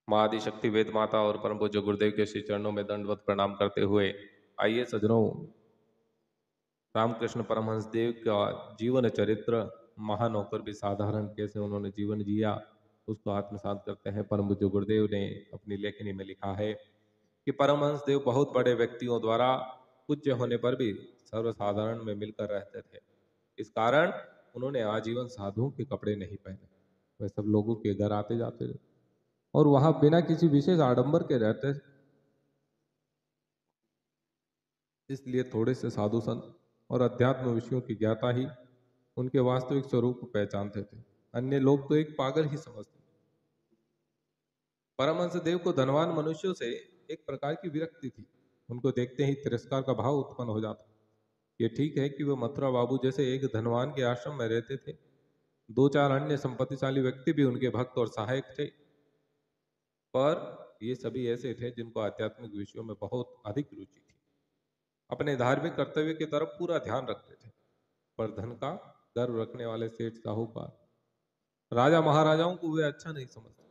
महाआदिशक्ति वेद माता और परम पूज्य गुरुदेव के श्री चरणों में दंडवत प्रणाम करते हुए आइए सज्जनों, रामकृष्ण परमहंस देव का जीवन चरित्र महान होकर भी साधारण कैसे उन्होंने जीवन जिया उसको आत्मसात करते हैं। परम पूज्य गुरुदेव ने अपनी लेखनी में लिखा है कि परमहंस देव बहुत बड़े व्यक्तियों द्वारा पूज्य होने पर भी सर्वसाधारण में मिलकर रहते थे। इस कारण उन्होंने आजीवन साधुओं के कपड़े नहीं पहने। वे सब लोगों के घर आते जाते थे और वहां बिना किसी विशेष आडंबर के रहते थे। इसलिए थोड़े से साधु संत और अध्यात्म विषयों की ज्ञाता ही उनके वास्तविक स्वरूप को पहचानते थे, अन्य लोग तो एक पागल ही समझते। परमहंस देव को धनवान मनुष्यों से एक प्रकार की विरक्ति थी। उनको देखते ही तिरस्कार का भाव उत्पन्न हो जाता। ये ठीक है कि वह मथुरा बाबू जैसे एक धनवान के आश्रम में रहते थे, दो चार अन्य संपत्तिशाली व्यक्ति भी उनके भक्त और सहायक थे, पर ये सभी ऐसे थे जिनको आध्यात्मिक विषयों में बहुत अधिक रुचि थी। अपने धार्मिक कर्तव्य की तरफ पूरा ध्यान रखते थे, पर धन का गर्व रखने वाले सेठ साहूकार राजा महाराजाओं को वे अच्छा नहीं समझते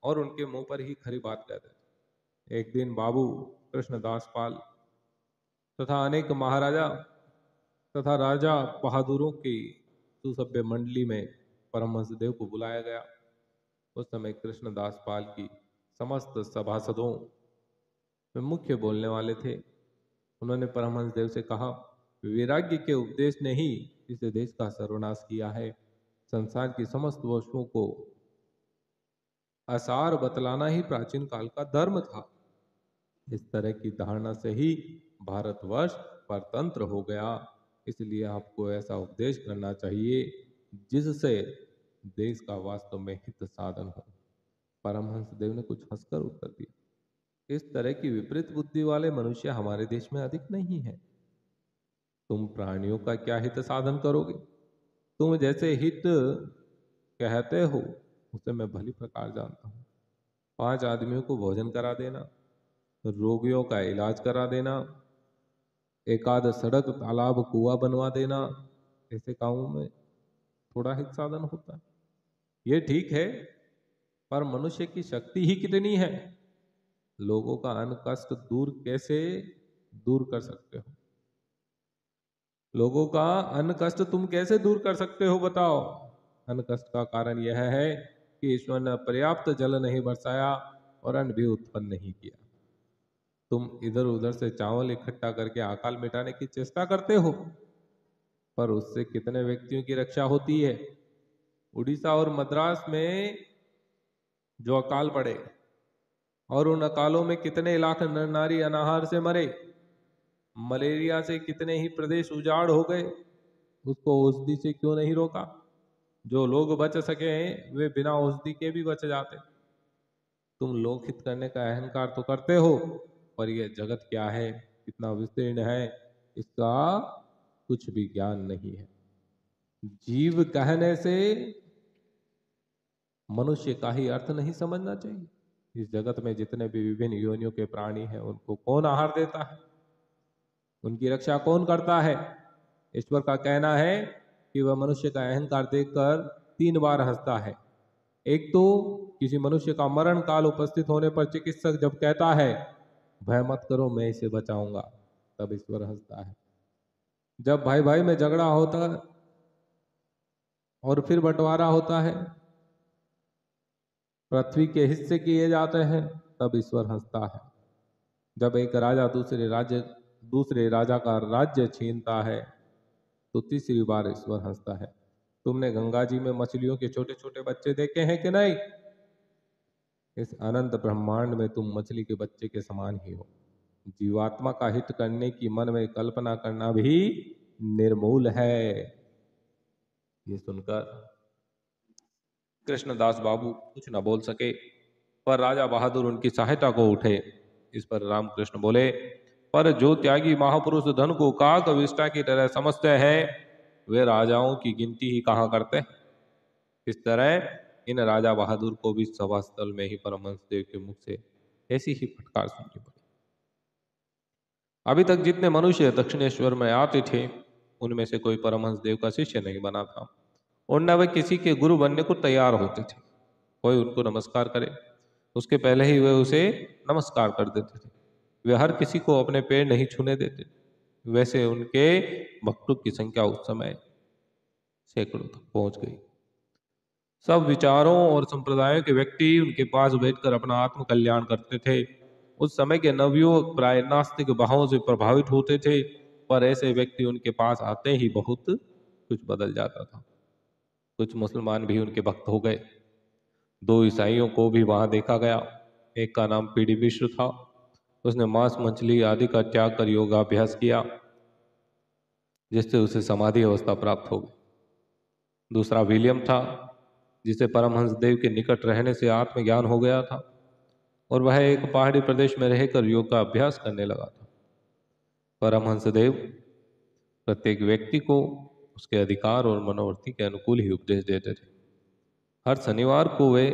और उनके मुंह पर ही खरी बात कहते थे। एक दिन बाबू कृष्णदास पाल तथा अनेक महाराजा तथा राजा बहादुरों की सुसभ्य मंडली में परमहंस देव को बुलाया गया। उस समय कृष्णदास पाल की समस्त सभासदों में मुख्य बोलने वाले थे। उन्होंने परमहंस देव से कहा, वैराग्य के उपदेश ने ही इस देश का सर्वनाश किया है। संसार की समस्त वस्तुओं को असार बतलाना ही प्राचीन काल का धर्म था। इस तरह की धारणा से ही भारतवर्ष परतंत्र हो गया। इसलिए आपको ऐसा उपदेश करना चाहिए जिससे देश का वास्तव में हित साधन हो। परमहंस देव ने कुछ हंसकर उत्तर दिया, इस तरह की विपरीत बुद्धि वाले मनुष्य हमारे देश में अधिक नहीं है। तुम प्राणियों का क्या हित साधन करोगे? तुम जैसे हित कहते हो उसे मैं भली प्रकार जानता हूं। 5 आदमियों को भोजन करा देना, रोगियों का इलाज करा देना, एकाध सड़क तालाब कुआं बनवा देना, ऐसे कामों में थोड़ा हित साधन होता है। ये ठीक है, पर मनुष्य की शक्ति ही कितनी है? लोगों का अन्न कष्ट दूर कैसे दूर कर सकते हो? लोगों का अन्न कष्ट तुम कैसे दूर कर सकते हो बताओ? अन्न कष्ट का कारण यह है कि ईश्वर ने पर्याप्त जल नहीं बरसाया और अन्न भी उत्पन्न नहीं किया। तुम इधर उधर से चावल इकट्ठा करके अकाल मिटाने की चेष्टा करते हो, पर उससे कितने व्यक्तियों की रक्षा होती है? उड़ीसा और मद्रास में जो अकाल पड़े और उन अकालों में कितने लाख नर नारी अनाहार से मरे, मलेरिया से कितने ही प्रदेश उजाड़ हो गए, उसको औषधि से क्यों नहीं रोका? जो लोग बच सके वे बिना औषधि के भी बच जाते। तुम लोकहित करने का अहंकार तो करते हो, पर यह जगत क्या है, कितना विस्तीर्ण है, इसका कुछ भी ज्ञान नहीं है। जीव कहने से मनुष्य का ही अर्थ नहीं समझना चाहिए। इस जगत में जितने भी विभिन्न योनियों के प्राणी हैं उनको कौन आहार देता है? उनकी रक्षा कौन करता है? ईश्वर का कहना है कि वह मनुष्य का अहंकार देखकर 3 बार हंसता है। एक तो किसी मनुष्य का मरण काल उपस्थित होने पर चिकित्सक जब कहता है भय मत करो मैं इसे बचाऊंगा, तब ईश्वर हंसता है। जब भाई भाई में झगड़ा होता और फिर बंटवारा होता है, पृथ्वी के हिस्से किए जाते हैं, तब ईश्वर हंसता है। जब एक राजा दूसरे राजा का राज्य छीनता है तो तीसरी बार ईश्वर हंसता है। तुमने गंगा जी में मछलियों के छोटे छोटे बच्चे देखे हैं कि नहीं? इस अनंत ब्रह्मांड में तुम मछली के बच्चे के समान ही हो। जीवात्मा का हित करने की मन में कल्पना करना भी निर्मूल है। ये सुनकर कृष्णदास बाबू कुछ न बोल सके, पर राजा बहादुर उनकी सहायता को उठे। इस पर रामकृष्ण बोले, पर जो त्यागी महापुरुष धन को काक विष्टा की तरह समझते हैं वे राजाओं की गिनती ही कहाँ करते? इस तरह इन राजा बहादुर को भी सभा स्थल में ही परमहंस देव के मुख से ऐसी ही फटकार सुननी पड़ी। अभी तक जितने मनुष्य दक्षिणेश्वर में आते थे उनमें से कोई परमहंस देव का शिष्य नहीं बना था और न वे किसी के गुरु बनने को तैयार होते थे। कोई उनको नमस्कार करे उसके पहले ही वे उसे नमस्कार कर देते थे। वे हर किसी को अपने पैर नहीं छूने देते। वैसे उनके भक्तों की संख्या उस समय सैकड़ों तक पहुंच गई। सब विचारों और संप्रदायों के व्यक्ति उनके पास बैठकर अपना आत्म कल्याण करते थे। उस समय के नवयुवक प्राय नास्तिक भावों से प्रभावित होते थे, पर ऐसे व्यक्ति उनके पास आते ही बहुत कुछ बदल जाता था। कुछ मुसलमान भी उनके भक्त हो गए। दो ईसाइयों को भी वहां देखा गया। एक का नाम पीडी मिश्र था। उसने मांस मछली आदि का त्याग कर योगाभ्यास किया, जिससे उसे समाधि अवस्था प्राप्त हो गई। दूसरा विलियम था, जिसे परमहंस देव के निकट रहने से आत्मज्ञान हो गया था और वह एक पहाड़ी प्रदेश में रहकर योग का अभ्यास करने लगा था। परमहंस देव प्रत्येक व्यक्ति को उसके अधिकार और मनोवृत्ति के अनुकूल ही उपदेश देते थे। हर शनिवार को वे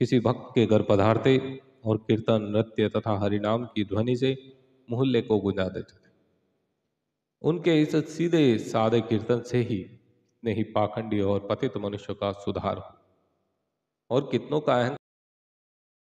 किसी भक्त के घर पधारते और कीर्तन, नृत्य तथा हरिनाम की ध्वनि से मोहल्ले को गुंजा देते थे। उनके इस सीधे सादे कीर्तन से ही कितने ही पाखंडी और पतित मनुष्य का सुधार हो और कितनों का